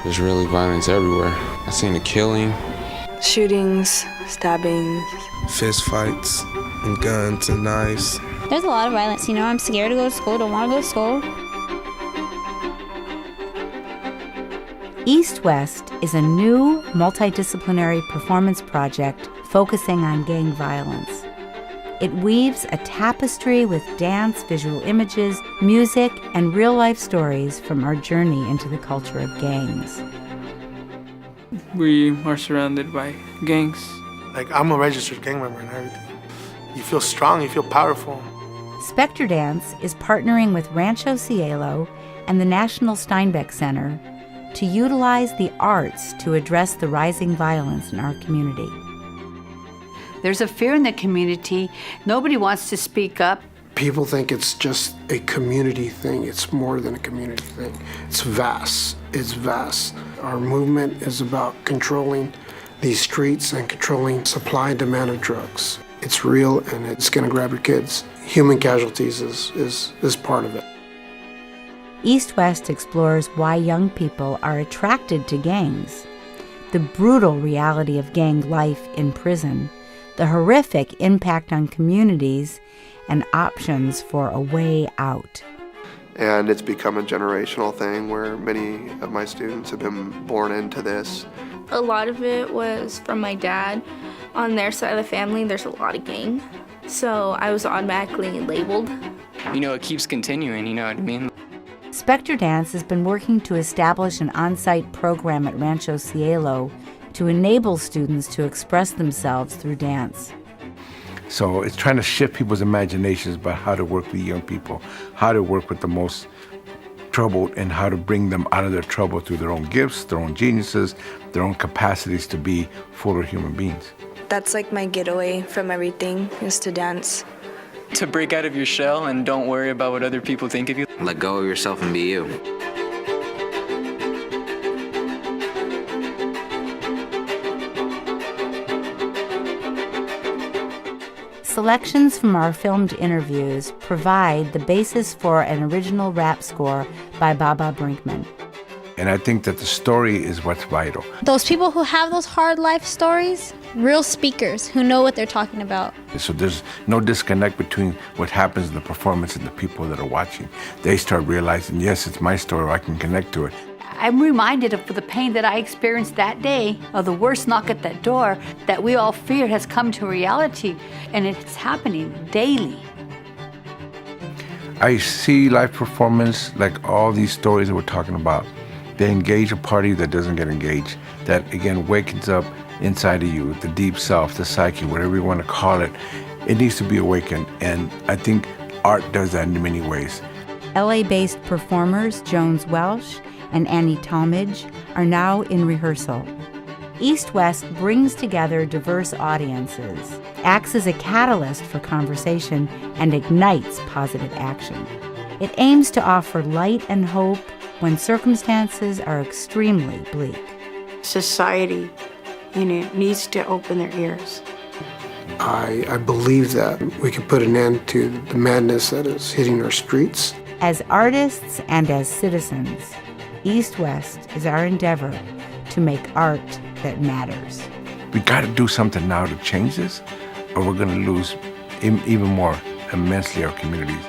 There's really violence everywhere. I seen the killing. Shootings, stabbings. Fist fights, and guns and knives. There's a lot of violence, I'm scared to go to school, don't want to go to school. East West is a new multidisciplinary performance project focusing on gang violence. It weaves a tapestry with dance, visual images, music, and real-life stories from our journey into the culture of gangs. We are surrounded by gangs. Like, I'm a registered gang member and everything. You feel strong, you feel powerful. SpectorDance is partnering with Rancho Cielo and the National Steinbeck Center to utilize the arts to address the rising violence in our community. There's a fear in the community. Nobody wants to speak up. People think it's just a community thing. It's more than a community thing. It's vast. It's vast. Our movement is about controlling these streets and controlling supply and demand of drugs. It's real and it's gonna grab your kids. Human casualties is part of it. East West explores why young people are attracted to gangs, the brutal reality of gang life in prison, the horrific impact on communities, and options for a way out. And it's become a generational thing where many of my students have been born into this. A lot of it was from my dad. On their side of the family, there's a lot of gang. So I was automatically labeled. It keeps continuing, you know what I mean? SpectorDance has been working to establish an on-site program at Rancho Cielo to enable students to express themselves through dance. So it's trying to shift people's imaginations about how to work with young people, how to work with the most troubled, and how to bring them out of their trouble through their own gifts, their own geniuses, their own capacities to be fuller human beings. That's like my getaway from everything, is to dance. To break out of your shell and don't worry about what other people think of you. Let go of yourself and be you. Selections from our filmed interviews provide the basis for an original rap score by Baba Brinkman. And I think that the story is what's vital. Those people who have those hard life stories, real speakers who know what they're talking about. So there's no disconnect between what happens in the performance and the people that are watching. They start realizing, yes, it's my story, I can connect to it. I'm reminded of the pain that I experienced that day, of the worst knock at that door that we all feared has come to reality, and it's happening daily. I see live performance like all these stories that we're talking about. They engage a party that doesn't get engaged, that again wakens up inside of you, the deep self, the psyche, whatever you want to call it. It needs to be awakened, and I think art does that in many ways. LA-based performers Jones Welsh and Annie Talmadge are now in rehearsal. East West brings together diverse audiences, acts as a catalyst for conversation, and ignites positive action. It aims to offer light and hope when circumstances are extremely bleak. Society, needs to open their ears. I believe that we can put an end to the madness that is hitting our streets. As artists and as citizens, East West is our endeavor to make art that matters. We got to do something now to change this, or we're going to lose even more immensely our communities.